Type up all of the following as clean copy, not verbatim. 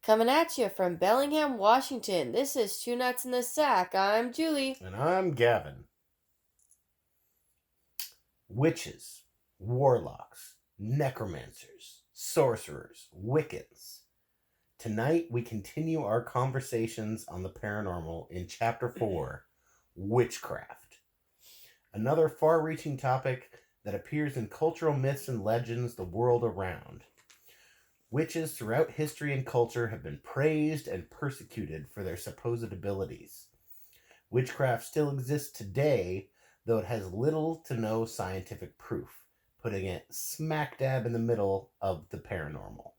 Coming at you from Bellingham, Washington. This is Two Nuts in the Sack. I'm Julie. And I'm Gavin. Witches, warlocks, necromancers, sorcerers, Wiccans. Tonight we continue our conversations on the paranormal in Chapter 4, Witchcraft. Another far-reaching topic that appears in cultural myths and legends the world around. Witches throughout history and culture have been praised and persecuted for their supposed abilities. Witchcraft still exists today, though it has little to no scientific proof, putting it smack dab in the middle of the paranormal.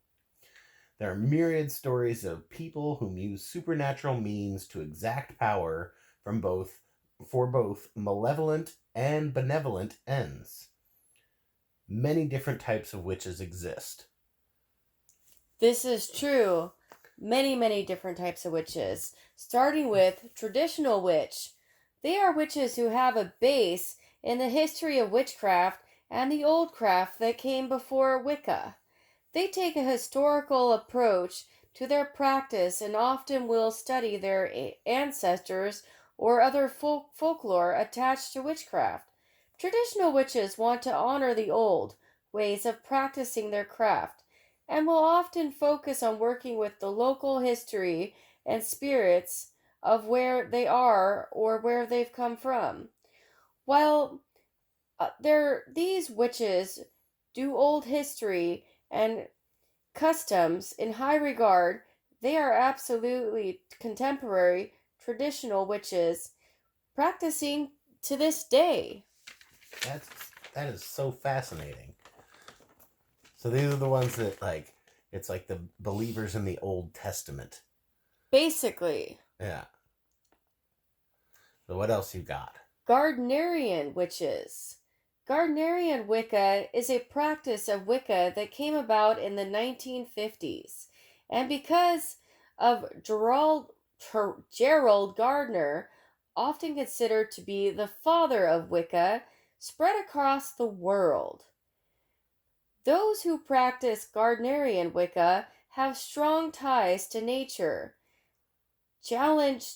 There are myriad stories of people who use supernatural means to exact power for both malevolent and benevolent ends. Many different types of witches exist. This is true. Many different types of witches. Starting with traditional witch. They are witches who have a base in the history of witchcraft and the old craft that came before Wicca. They take a historical approach to their practice and often will study their ancestors or other folklore attached to witchcraft. Traditional witches want to honor the old ways of practicing their craft and will often focus on working with the local history and spirits of where they are or where they've come from. While these witches do old history and customs in high regard, they are absolutely contemporary traditional witches practicing to this day. That is so fascinating. So these are the ones that it's like the believers in the Old Testament. Basically. Yeah. So what else you got? Gardnerian witches. Gardnerian Wicca is a practice of Wicca that came about in the 1950s. And because of Gerald Gardner, often considered to be the father of Wicca, spread across the world. Those who practice Gardnerian Wicca have strong ties to nature, challenge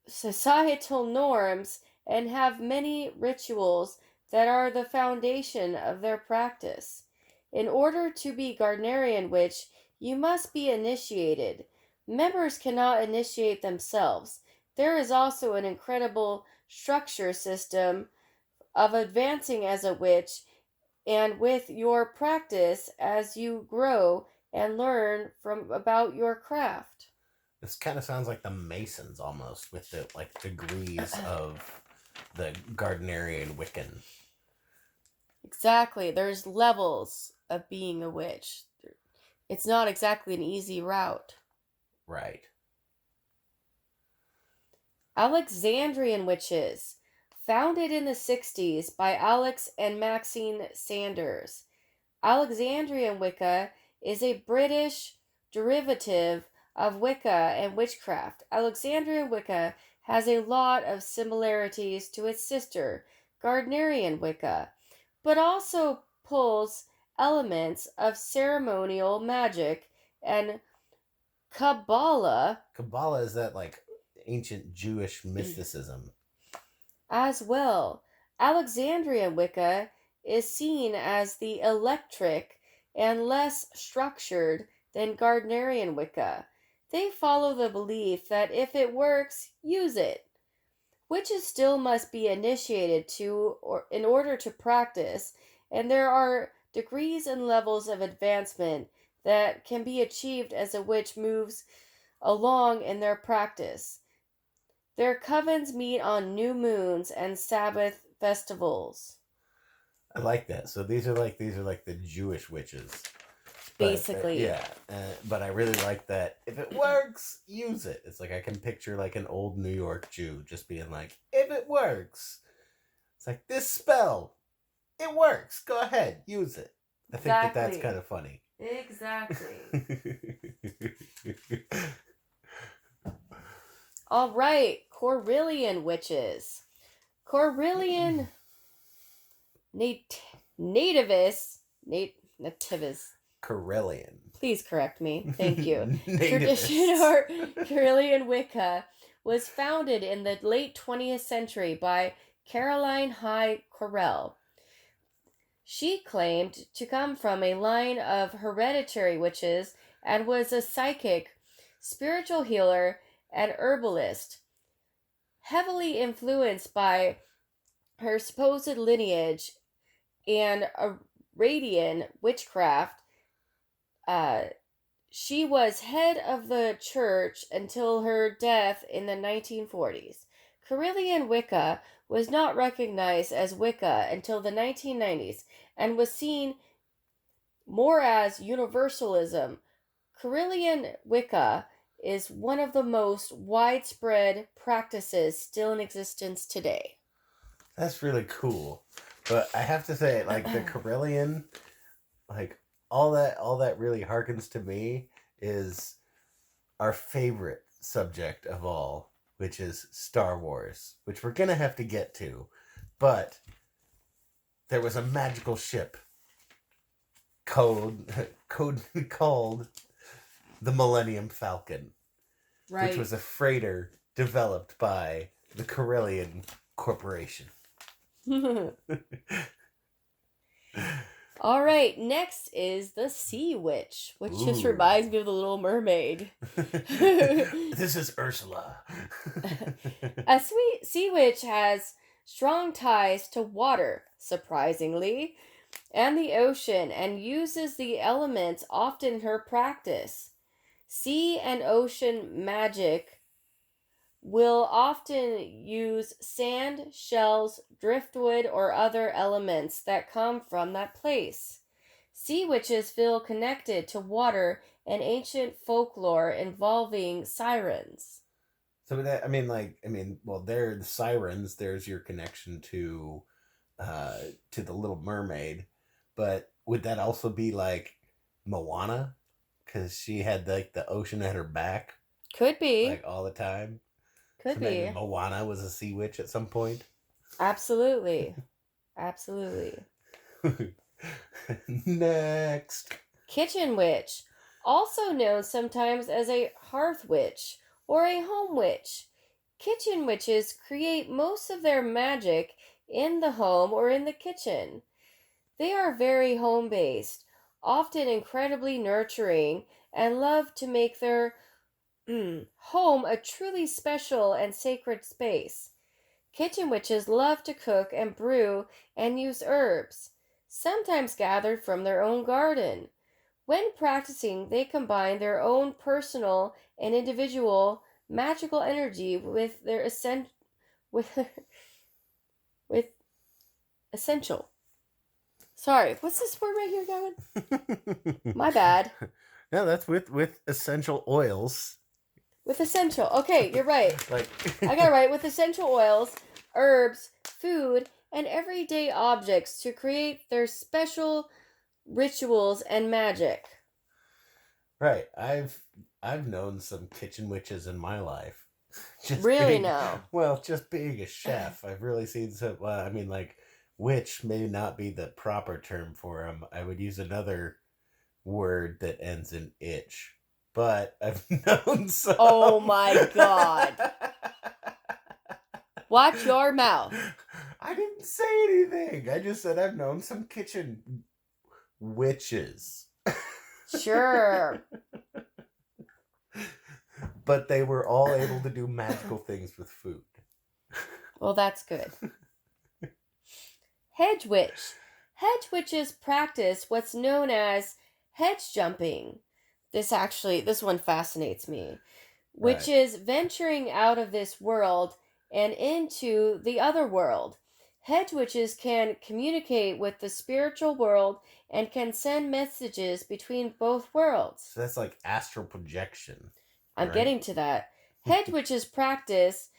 societal norms, and have many rituals that are the foundation of their practice. In order to be Gardnerian witch, you must be initiated. Members cannot initiate themselves. There is also an incredible structure system of advancing as a witch and with your practice as you grow and learn from about your craft. This kind of sounds like the Masons almost, with the degrees of the Gardnerian Wiccan. Exactly. There's levels of being a witch. It's not exactly an easy route. Right. Alexandrian witches. Founded in the 60s by Alex and Maxine Sanders. Alexandrian Wicca is a British derivative of Wicca and witchcraft. Alexandrian Wicca has a lot of similarities to its sister, Gardnerian Wicca, but also pulls elements of ceremonial magic and Kabbalah. Kabbalah is that ancient Jewish mysticism. As well. Alexandrian Wicca is seen as the electric and less structured than Gardnerian Wicca. They follow the belief that if it works, use it. Witches still must be initiated in order to practice, and there are degrees and levels of advancement that can be achieved as a witch moves along in their practice. Their covens meet on new moons and Sabbath festivals. I like that. So these are like the Jewish witches. Basically. But I really like that. If it works, use it. It's like I can picture an old New York Jew just being like, if it works. It's like, this spell, it works. Go ahead, use it. I think that's kind of funny. Exactly. All right, Coryllian witches. Coryllian nativists Carillion. Please correct me. Thank you. Tradition Nativists. or Carillion Wicca was founded in the late 20th century by Caroline High Correll. She claimed to come from a line of hereditary witches and was a psychic, spiritual healer, and herbalist, heavily influenced by her supposed lineage and Aradian witchcraft. She was head of the church until her death in the 1940s. Carillion Wicca was not recognized as Wicca until the 1990s and was seen more as universalism. Carillion Wicca is one of the most widespread practices still in existence today. That's really cool. But I have to say, like, the Carillion, like, all that really harkens to me is our favorite subject of all, which is Star Wars, which we're gonna have to get to. But there was a magical ship called the Millennium Falcon, which was a freighter developed by the Carillion Corporation. All right, next is the Sea Witch, which just reminds me of the Little Mermaid. This is Ursula. A sea witch has strong ties to water, surprisingly, and the ocean, and uses the elements often in her practice. Sea and ocean magic will often use sand, shells, driftwood, or other elements that come from that place. Sea witches feel connected to water and ancient folklore involving sirens. So that well, they're the sirens. There's your connection to the Little Mermaid, but would that also be like Moana? Because she had like the ocean at her back, Could be. like all the time. Could So be. maybe Moana was a sea witch at some point. Absolutely. Absolutely. Next. Kitchen witch, also known sometimes as a hearth witch or a home witch. Kitchen witches create most of their magic in the home or in the kitchen. They are very home based, often incredibly nurturing, and love to make their home a truly special and sacred space. Kitchen witches love to cook and brew and use herbs, sometimes gathered from their own garden. When practicing, they combine their own personal and individual magical energy with their with essential. Sorry, what's this word right here, Gavin? My bad. No, that's with essential oils. With essential. Okay, you're right. I got it right. With essential oils, herbs, food, and everyday objects to create their special rituals and magic. Right. I've known some kitchen witches in my life. Just being a chef, I've really seen some. Witch may not be the proper term for them. I would use another word that ends in itch. But I've known some. Oh my god. Watch your mouth. I didn't say anything. I just said I've known some kitchen witches. Sure. But they were all able to do magical things with food. Well, that's good. Hedge witch. Hedge witches practice what's known as hedge jumping. This one fascinates me. Which is venturing out of this world and into the other world. Hedge witches can communicate with the spiritual world and can send messages between both worlds. So that's like astral projection. I'm getting to that. Hedge witches practice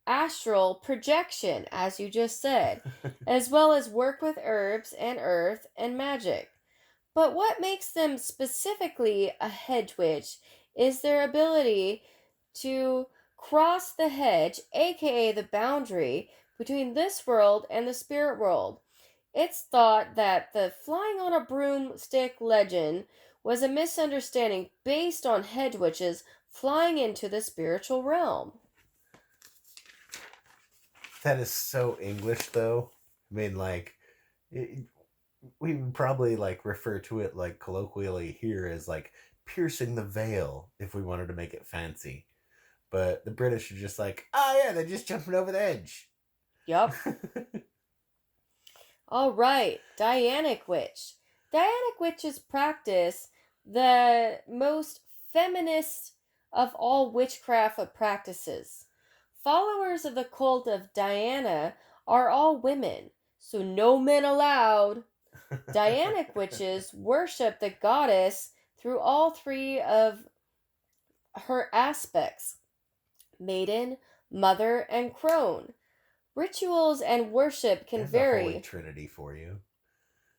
astral projection, as you just said, as well as work with herbs and earth and magic. But what makes them specifically a hedge witch is their ability to cross the hedge, aka the boundary, between this world and the spirit world. It's thought that the flying on a broomstick legend was a misunderstanding based on head witches flying into the spiritual realm. That is so English, though. I mean, like, we would probably, like, refer to it, like, colloquially here as, like, piercing the veil if we wanted to make it fancy. But the British are just like, oh, yeah, they're just jumping over the edge. Yup. All right, Dianic Witch. Dianic witches practice the most feminist of all witchcraft practices. Followers of the cult of Diana are all women, so no men allowed. Dianic witches worship the goddess through all three of her aspects: maiden, mother, and crone. Rituals and worship can There's a Holy vary. Trinity for you.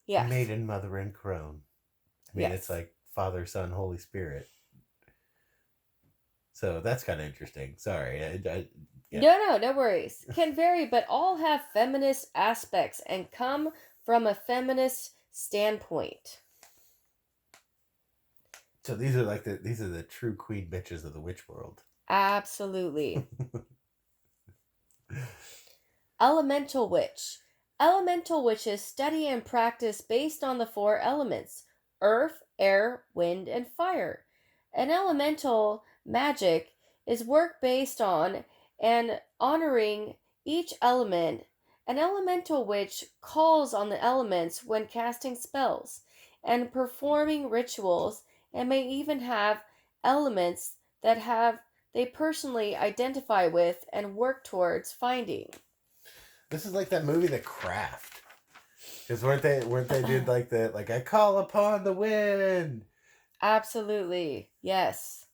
Yes. Maiden, mother, and crone. I mean, it's like Father, Son, Holy Spirit. So that's kind of interesting. Sorry. Yeah. No worries. Can vary, but all have feminist aspects and come from a feminist standpoint. So these are the true queen bitches of the witch world. Absolutely. Elemental Witch. Elemental witches study and practice based on the four elements: earth, air, wind, and fire. An elemental magic is work based on and honoring each element. An elemental witch calls on the elements when casting spells and performing rituals, and may even have elements that they personally identify with and work towards finding. This is like that movie, The Craft. Because weren't they did like I call upon the wind. Absolutely, yes.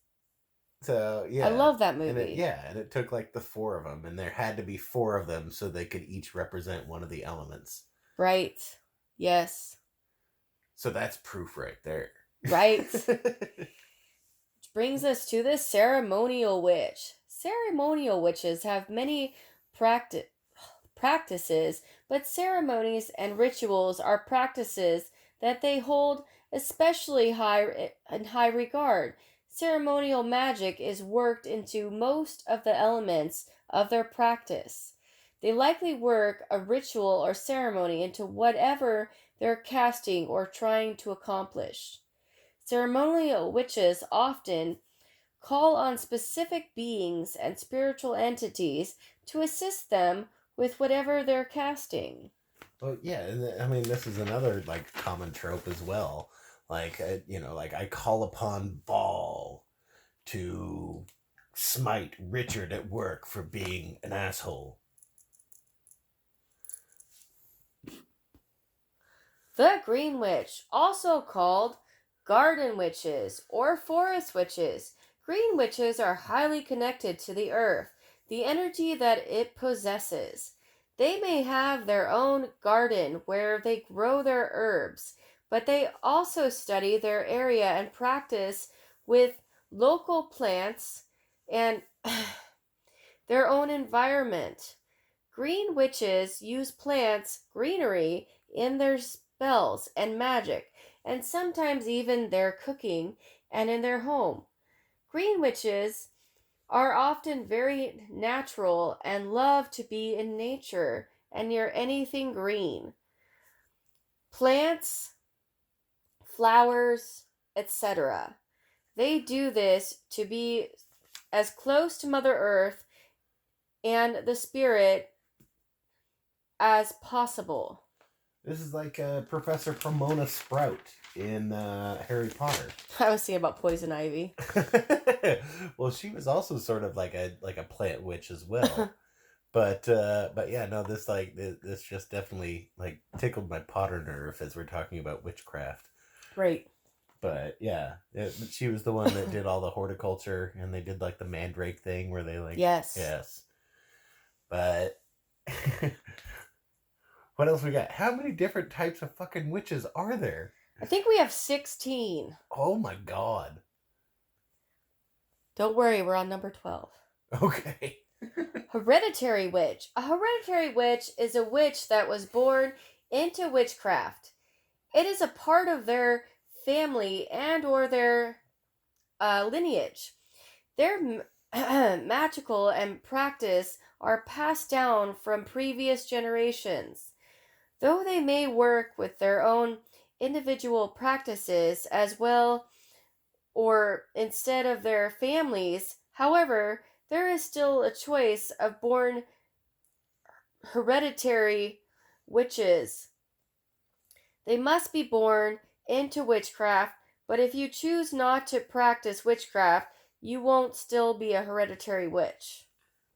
So yeah, I love that movie. And it took like the four of them, and there had to be four of them so they could each represent one of the elements. Right. Yes. So that's proof right there. Right. Which brings us to the ceremonial witch. Ceremonial witches have many practices, but ceremonies and rituals are practices that they hold especially in high regard. Ceremonial magic is worked into most of the elements of their practice. They likely work a ritual or ceremony into whatever they're casting or trying to accomplish. Ceremonial witches often call on specific beings and spiritual entities to assist them with whatever they're casting. Well, yeah, and I mean, this is another like common trope as well. Like, like I call upon Baal to smite Richard at work for being an asshole. The Green Witch, also called garden witches or forest witches. Green witches are highly connected to the earth, the energy that it possesses. They may have their own garden where they grow their herbs, but they also study their area and practice with local plants and their own environment. Green witches use plants, greenery, in their spells and magic, and sometimes even their cooking and in their home. Green witches are often very natural and love to be in nature and near anything green. Plants, flowers, etc. They do this to be as close to Mother Earth and the Spirit as possible. This is like Professor Pomona Sprout in Harry Potter. I was thinking about poison ivy. Well, she was also sort of like a plant witch as well. But yeah, no, this just definitely like tickled my Potter nerve as we're talking about witchcraft. Right. But yeah, she was the one that did all the horticulture, and they did like the mandrake thing where they like yes. But what else we got? How many different types of fucking witches are there? I think we have 16. Oh my god. Don't worry, we're on number 12. Okay. Hereditary witch. A hereditary witch is a witch that was born into witchcraft. It is a part of their family and or their lineage. Their magical and practice are passed down from previous generations. Though they may work with their own individual practices as well or instead of their families, however, there is still a choice of born hereditary witches. They must be born into witchcraft, but if you choose not to practice witchcraft, you won't still be a hereditary witch.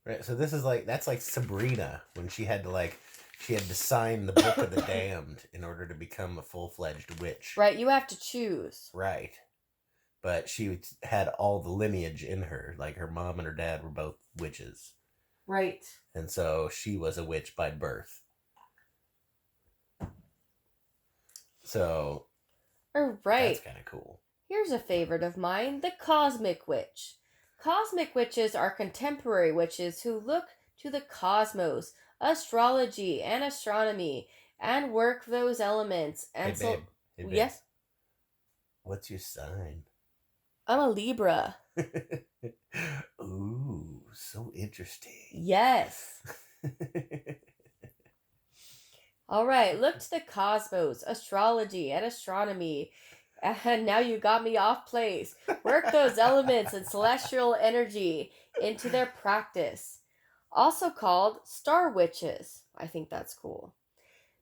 Right. So this is that's like Sabrina when she had to sign the Book of the Damned in order to become a full-fledged witch. Right, you have to choose. Right. But she had all the lineage in her. Like her mom and her dad were both witches. Right. And so she was a witch by birth. So All right. that's kind of cool. Here's a favorite of mine, the cosmic witch. Cosmic witches are contemporary witches who look to the cosmos, astrology, and astronomy, and work those elements. And Hey, babe. Hey, babe. yes, What's your sign? I'm a Libra. Ooh, so interesting. Yes. All right, look to the cosmos, astrology, and astronomy. And now you got me off place. Work those elements and celestial energy into their practice. Also called star witches. I think that's cool.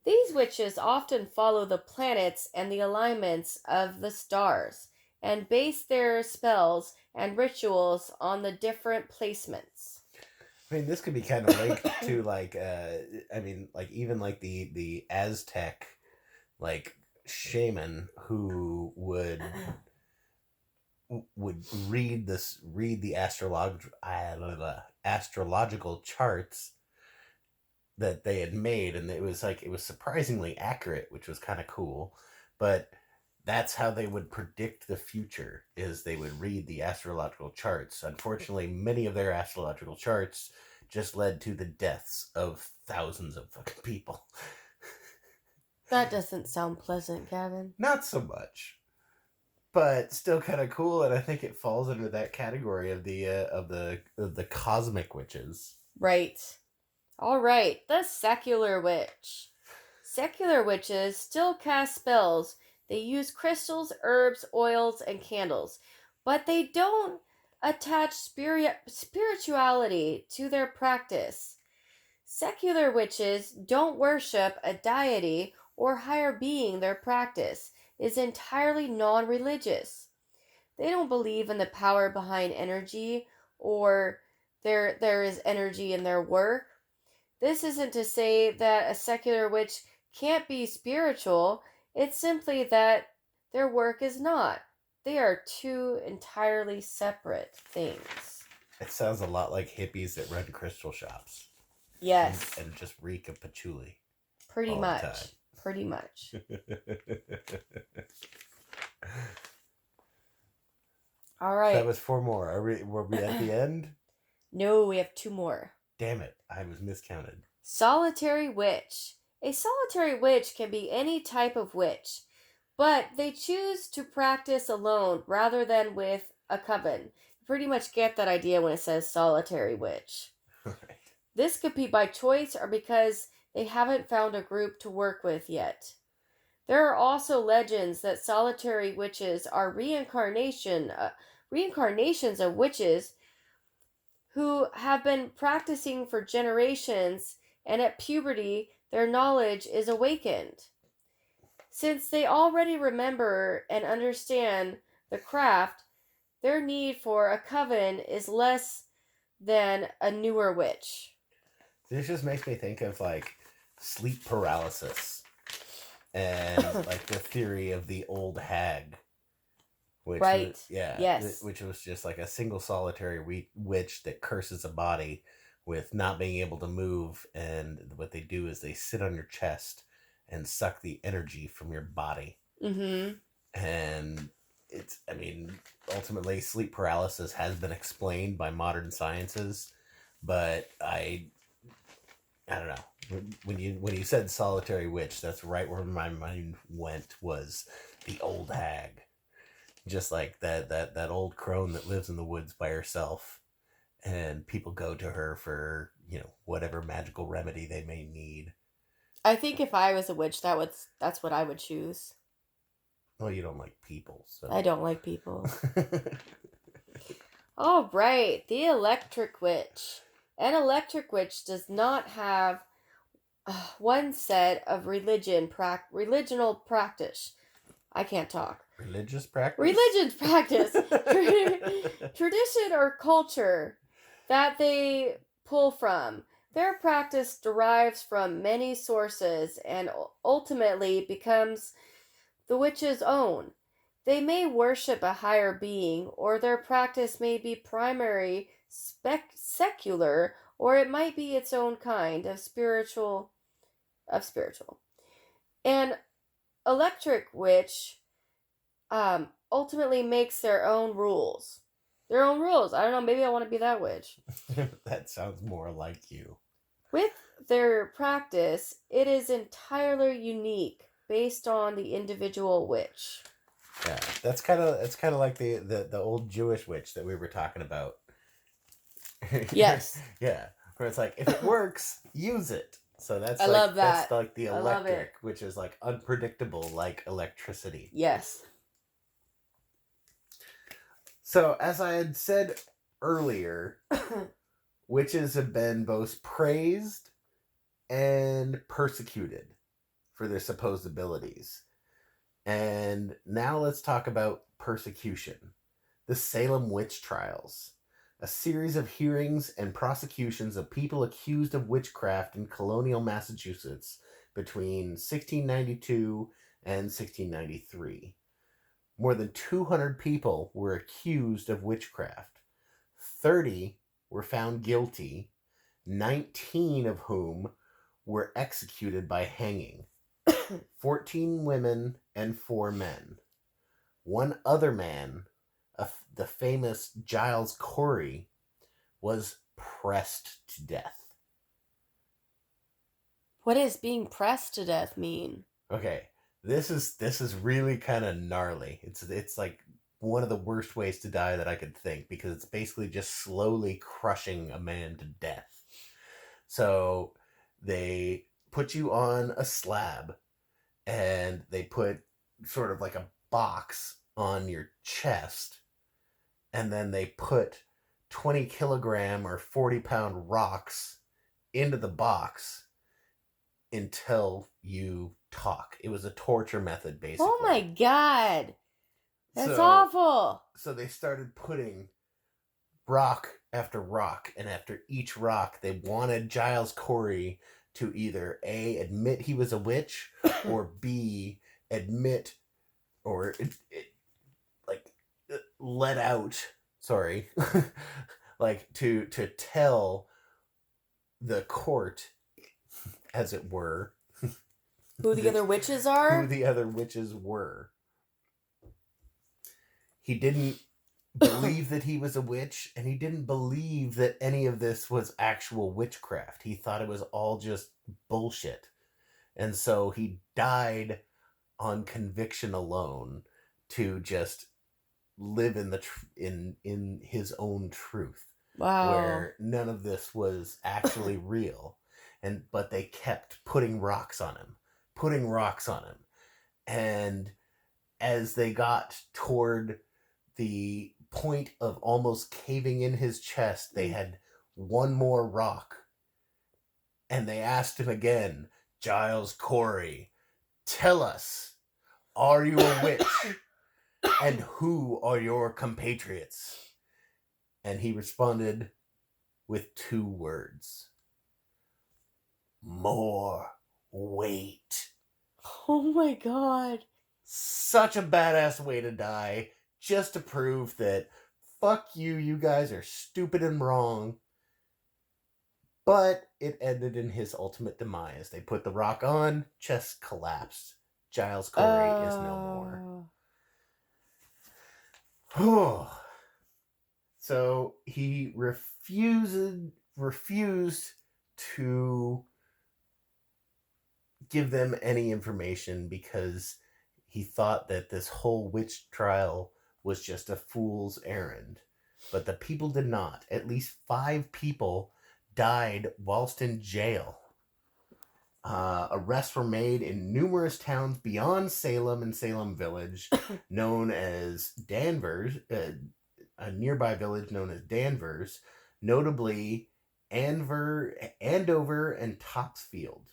These witches often follow the planets and the alignments of the stars and base their spells and rituals on the different placements. I mean, this could be kind of linked to even like the Aztec, like shaman who would read the astrological charts that they had made, and it was surprisingly accurate, which was kind of cool. But that's how they would predict the future, is they would read the astrological charts. Unfortunately, many of their astrological charts just led to the deaths of thousands of fucking people. That doesn't sound pleasant, Gavin. Not so much, but still kind of cool, and I think it falls under that category of the cosmic witches. Right. All right, the secular witch. Secular witches still cast spells. They use crystals, herbs, oils, and candles, but they don't attach spirituality to their practice. Secular witches don't worship a deity or higher being. Their practice is entirely non-religious. They don't believe in the power behind energy or there is energy in their work. This isn't to say that a secular witch can't be spiritual. It's simply that their work is not. They are two entirely separate things. It sounds a lot like hippies that run crystal shops. Yes. And just reek of patchouli. Pretty much. Pretty much. All right. That was 4 more. Were we at the end? No, we have 2 more. Damn it. I was miscounted. Solitary witch. A solitary witch can be any type of witch, but they choose to practice alone rather than with a coven. You pretty much get that idea when it says solitary witch. Right. This could be by choice or because they haven't found a group to work with yet. There are also legends that solitary witches are reincarnations of witches who have been practicing for generations, and at puberty their knowledge is awakened. Since they already remember and understand the craft, their need for a coven is less than a newer witch. This just makes me think of sleep paralysis and the theory of the old hag. Which right. Was, yeah. Yes. Which was just like a single solitary witch that curses a body with not being able to move, and what they do is they sit on your chest and suck the energy from your body. Mm-hmm. And ultimately sleep paralysis has been explained by modern sciences, but I don't know. when you said solitary witch, that's right where my mind went, was the old hag. Just like that old crone that lives in the woods by herself, and people go to her for, whatever magical remedy they may need. I think if I was a witch, that's what I would choose. Well, you don't like people, so. I don't like people. All right, the electric witch. An electric witch does not have one set of religional practice. I can't talk. Religious practice? Religious practice. Tradition or culture that they pull from. Their practice derives from many sources and ultimately becomes the witch's own. They may worship a higher being, or their practice may be primary secular, or it might be its own kind of spiritual. An electric witch ultimately makes their own rules. Their own rules. I don't know, maybe I want to be that witch. That sounds more like you. With their practice, it is entirely unique based on the individual witch. Yeah, that's kind of like the old Jewish witch that we were talking about. Yes. Yeah, where it's like, if it works, use it. So I love that. That's like the I love it. electric, which is like unpredictable, like electricity. Yes. So, as I had said earlier, witches have been both praised and persecuted for their supposed abilities. And now let's talk about persecution. The Salem witch trials, a series of hearings and prosecutions of people accused of witchcraft in colonial Massachusetts between 1692 and 1693. More than 200 people were accused of witchcraft. 30 were found guilty, 19 of whom were executed by hanging. 14 women and 4 men. One other man, the famous Giles Corey, was pressed to death. What does being pressed to death mean? Okay, this is really kind of gnarly. It's like one of the worst ways to die that I could think, because it's basically just slowly crushing a man to death. So they put you on a slab, and they put sort of like a box on your chest, and then they put 20 kilogram or 40-pound rocks into the box until you talk. It was a torture method, basically. Oh my God. That's awful. So they started putting rock after rock, and after each rock, they wanted Giles Corey to either A, admit he was a witch, or B, admit or let out, sorry, like to tell the court, as it were, who the other witches are? Who the other witches were. He didn't believe that he was a witch, and he didn't believe that any of this was actual witchcraft. He thought it was all just bullshit. And so he died on conviction alone to just live in the in his own truth. Wow. Where none of this was actually real. But they kept putting rocks on him. And as they got toward the point of almost caving in his chest, they had one more rock. And they asked him again, Giles Corey, tell us, are you a witch? And who are your compatriots? And he responded with 2 words. More weight. Oh my God. Such a badass way to die, just to prove that, fuck you, you guys are stupid and wrong. But it ended in his ultimate demise. They put the rock on, chest collapsed. Giles Corey is no more. So he refused to give them any information because he thought that this whole witch trial was just a fool's errand. But the people did not. At least 5 people died whilst in jail. Arrests were made in numerous towns beyond Salem and Salem Village, known as Danvers, a nearby village known as Danvers, notably Andover and Topsfield.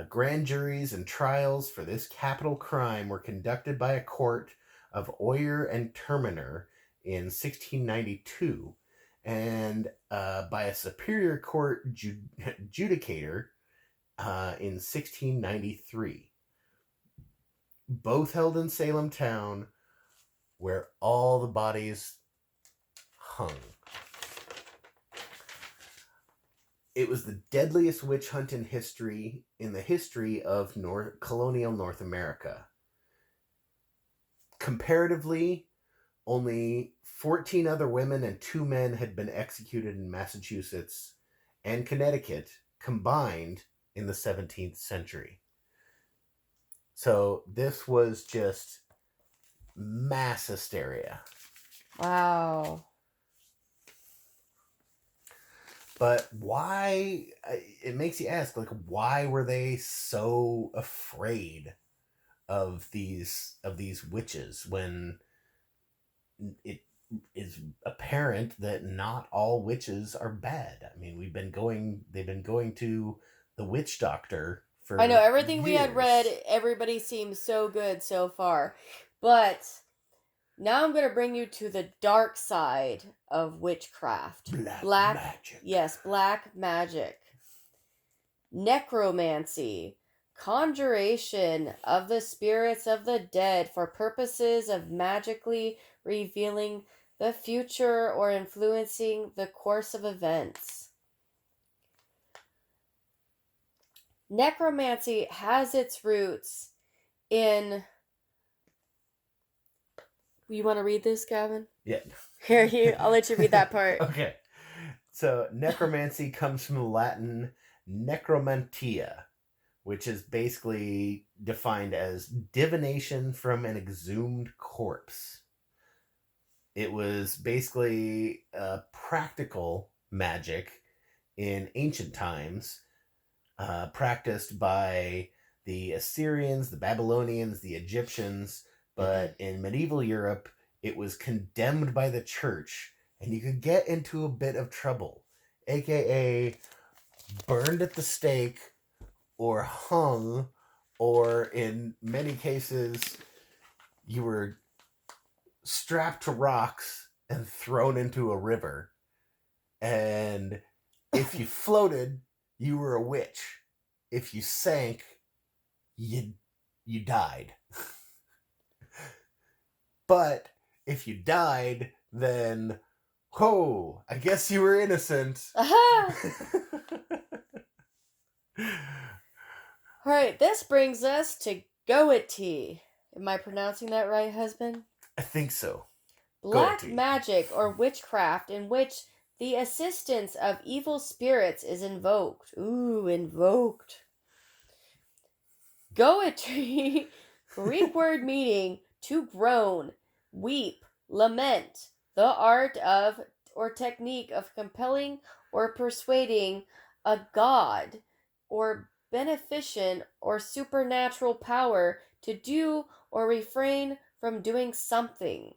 Grand juries and trials for this capital crime were conducted by a court of Oyer and Terminer in 1692, and by a superior court judicator in 1693. Both held in Salem town, where all the bodies hung. It was the deadliest witch hunt in the history of colonial North America. Comparatively, only 14 other women and 2 men had been executed in Massachusetts and Connecticut combined in the 17th century. So this was just mass hysteria. Wow. But why, it makes you ask, like, why were they so afraid of these witches when it is apparent that not all witches are bad? I mean, they've been going to the witch doctor for I know everything years. we had read, everybody seems so good so far. But now I'm going to bring you to the dark side of witchcraft. Black magic. Yes, black magic. Necromancy. Conjuration of the spirits of the dead for purposes of magically revealing the future or influencing the course of events. Necromancy has its roots in... You want to read this, Gavin? Yeah. Here, I'll let you read that part. Okay. So, necromancy comes from the Latin necromantia, which is basically defined as divination from an exhumed corpse. It was basically practical magic in ancient times, practiced by the Assyrians, the Babylonians, the Egyptians, but in medieval Europe, it was condemned by the church, and you could get into a bit of trouble, aka burned at the stake, or hung, or in many cases, you were strapped to rocks and thrown into a river. And if you floated, you were a witch. If you sank, you died. But if you died, then, I guess you were innocent. Aha! Alright, this brings us to Goethe. Am I pronouncing that right, husband? I think so. Black Goethe. magic or witchcraft in which the assistance of evil spirits is invoked. Ooh, invoked. Goethe, Greek word meaning to groan, weep, lament, the art of or technique of compelling or persuading a god or beneficent or supernatural power to do or refrain from doing something.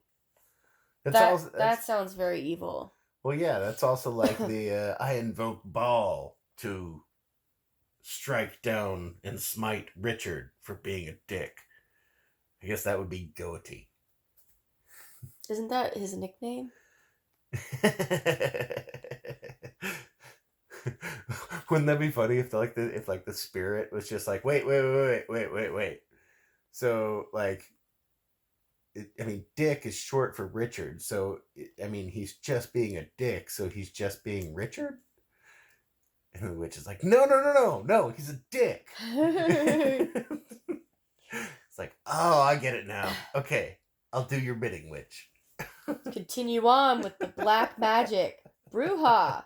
That sounds very evil. Well, yeah, that's also like the I invoke Baal to strike down and smite Richard for being a dick. I guess that would be Goethe. Isn't that his nickname? Wouldn't that be funny if the spirit was just like, wait. So like, dick is short for Richard. So he's just being a dick. So he's just being Richard. And the witch is like, no, he's a dick. It's like, oh, I get it now. Okay, I'll do your bidding, witch. Continue on with the black magic. Bruja.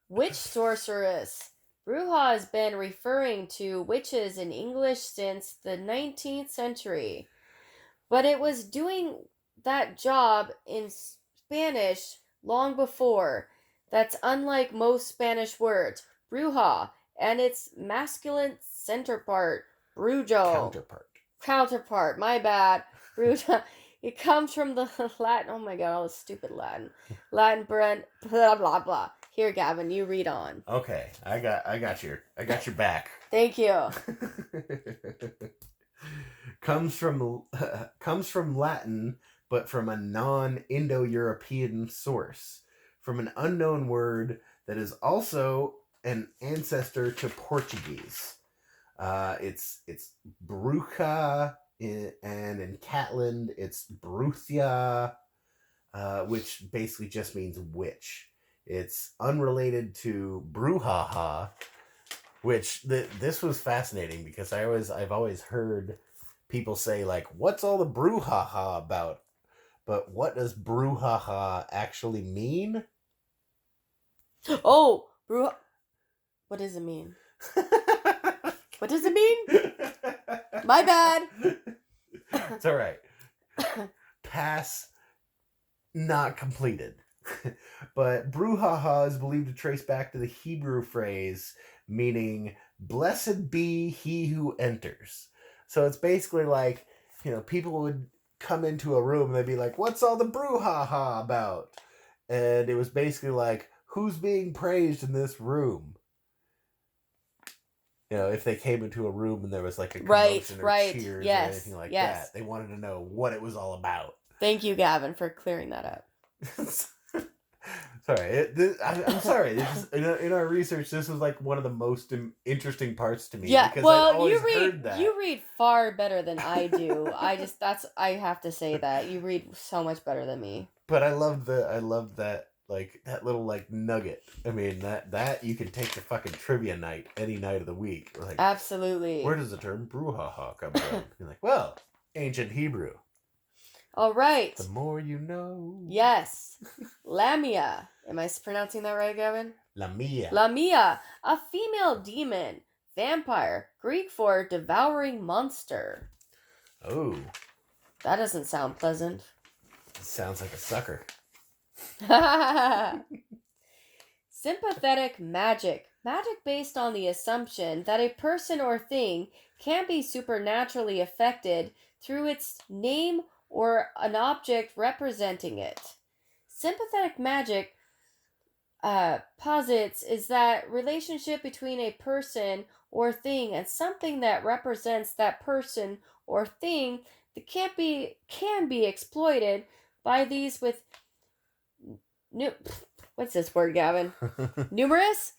Witch sorceress. Bruja has been referring to witches in English since the 19th century, but it was doing that job in Spanish long before. That's unlike most Spanish words. Bruja and its masculine counterpart, brujo. Counterpart, my bad. Bruja. It comes from the Latin. Oh my god, all this stupid Latin. Latin brand, blah blah blah. Here, Gavin, you read on. Okay, I got your back. Thank you. comes from Latin, but from a non-Indo-European source, from an unknown word that is also an ancestor to Portuguese. It's bruja, and in Catland it's bruthia, which basically just means witch. It's unrelated to brouhaha, which this was fascinating because I've always heard people say, like, what's all the brouhaha about? But what does brouhaha actually mean? Oh, what does it mean? What does it mean? My bad. It's all right. Pass not completed. But brouhaha is believed to trace back to the Hebrew phrase meaning blessed be he who enters. So it's basically like, people would come into a room and they'd be like, what's all the brouhaha about? And it was basically like, who's being praised in this room? If they came into a room and there was like a commotion or cheers or anything like that, they wanted to know what it was all about. Thank you, Gavin, for clearing that up. Sorry, I'm sorry. In our research, this was like one of the most interesting parts to me. Yeah, because well, I'd always heard that. You read far better than I do. I have to say that you read so much better than me. But I love that, like, that little, like, nugget. I mean, that you can take to fucking trivia night any night of the week. Like, absolutely. Where does the term brouhaha come from? You're like, well, ancient Hebrew. All right. The more you know. Yes. Lamia. Am I pronouncing that right, Gavin? Lamia. Lamia. A female demon. Vampire. Greek for devouring monster. Oh. That doesn't sound pleasant. It sounds like a sucker. Sympathetic magic. Magic based on the assumption that a person or thing can be supernaturally affected through its name or an object representing it. Sympathetic magic posits is that relationship between a person or thing and something that represents that person or thing that can be exploited by these with what's this word, Gavin? Numerous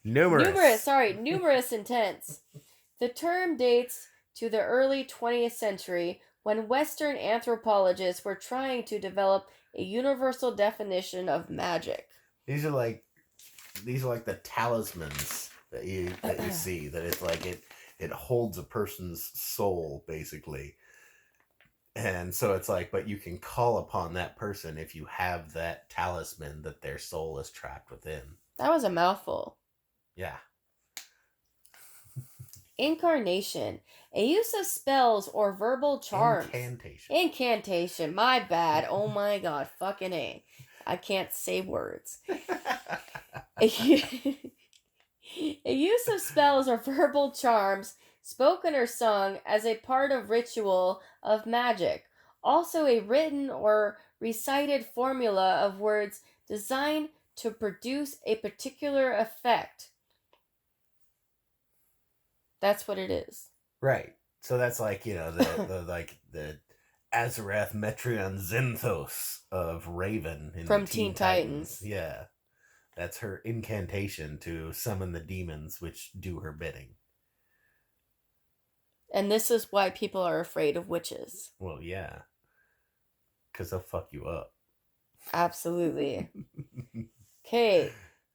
intents. The term dates to the early 20th century when Western anthropologists were trying to develop a universal definition of magic. These are like the talismans that you see, that it's like it holds a person's soul, basically. And so it's like, but you can call upon that person if you have that talisman that their soul is trapped within. That was a mouthful. Yeah. Incarnation. A use of spells or verbal charms. Incantation. My bad. Oh my god. Fucking A. I can't say words. A use of spells or verbal charms, spoken or sung as a part of ritual of magic. Also a written or recited formula of words designed to produce a particular effect. That's what it is. Right. So that's like, the Azarath Metrion Zinthos of Raven from Teen Titans. Yeah. That's her incantation to summon the demons which do her bidding. And this is why people are afraid of witches. Well, yeah. Because they'll fuck you up. Absolutely. Okay.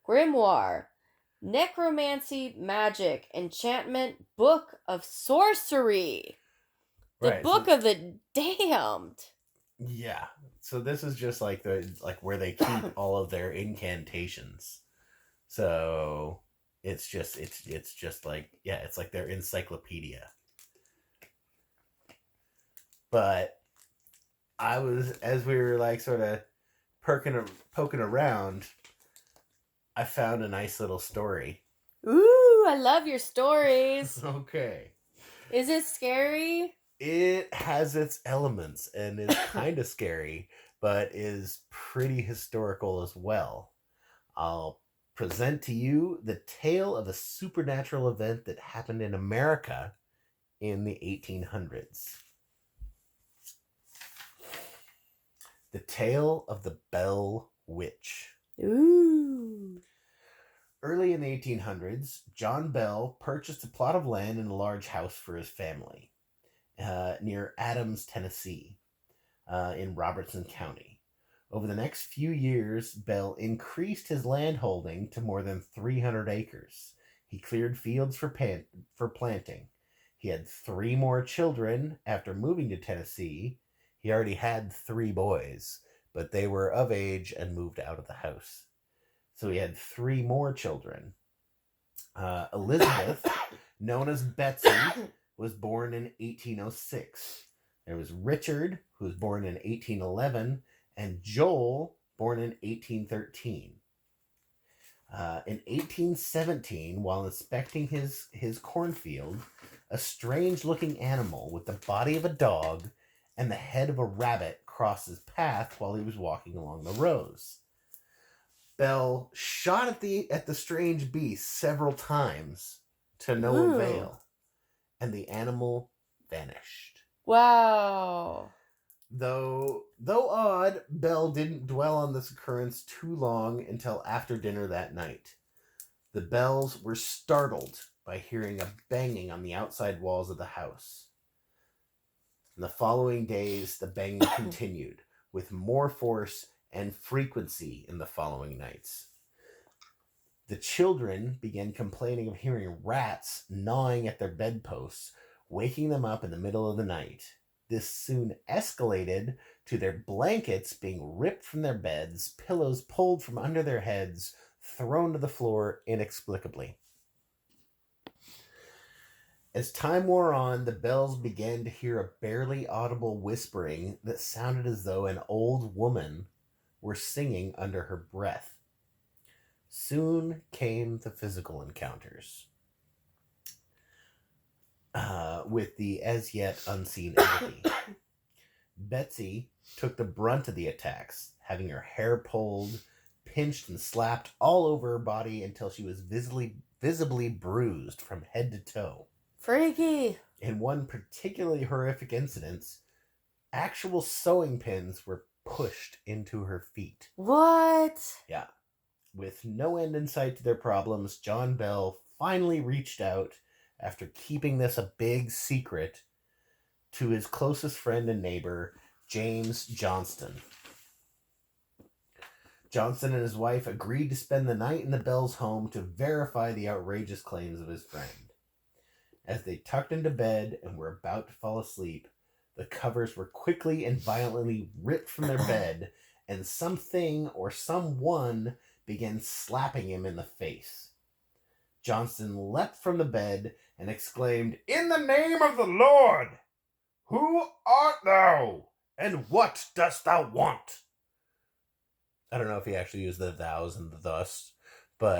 Grimoire. Necromancy, magic, enchantment, book of sorcery. The book of the damned. Yeah. So this is just where they keep all of their incantations. So It's just like, yeah, it's like their encyclopedia. But I was, as we were like sort of poking around, I found a nice little story. Ooh, I love your stories. Okay. Is it scary? It has its elements and is kind of scary, but is pretty historical as well. I'll present to you the tale of a supernatural event that happened in America in the 1800s. The tale of the Bell Witch. Ooh. Early in the 1800s, John Bell purchased a plot of land and a large house for his family near Adams, Tennessee, in Robertson County. Over the next few years, Bell increased his land holding to more than 300 acres. He cleared fields for planting. He had 3 more children after moving to Tennessee. He already had 3 boys, but they were of age and moved out of the house. So he had 3 more children. Elizabeth, known as Betsy, was born in 1806. There was Richard, who was born in 1811, and Joel, born in 1813. In 1817, while inspecting his cornfield, a strange-looking animal with the body of a dog and the head of a rabbit crossed his path while he was walking along the rows. Bell shot at the strange beast several times to no avail, and the animal vanished. Wow. Though odd, Bell didn't dwell on this occurrence too long until after dinner that night. The Bells were startled by hearing a banging on the outside walls of the house. In the following days, the banging continued, with more force and frequency in the following nights. The children began complaining of hearing rats gnawing at their bedposts, waking them up in the middle of the night. This soon escalated to their blankets being ripped from their beds, pillows pulled from under their heads, thrown to the floor inexplicably. As time wore on, the Bells began to hear a barely audible whispering that sounded as though an old woman were singing under her breath. Soon came the physical encounters with the as yet unseen entity. Betsy took the brunt of the attacks, having her hair pulled, pinched, and slapped all over her body until she was visibly bruised from head to toe. Freaky. In one particularly horrific incident, actual sewing pins were pushed into her feet. What? Yeah. With no end in sight to their problems, John Bell finally reached out, after keeping this a big secret, to his closest friend and neighbor, James Johnston. Johnston and his wife agreed to spend the night in the Bell's home to verify the outrageous claims of his friend. As they tucked into bed and were about to fall asleep, the covers were quickly and violently ripped from their bed, and something or someone began slapping him in the face. Johnston leapt from the bed and exclaimed, "In the name of the Lord, who art thou, and what dost thou want?" I don't know if he actually used the thous and the thus, but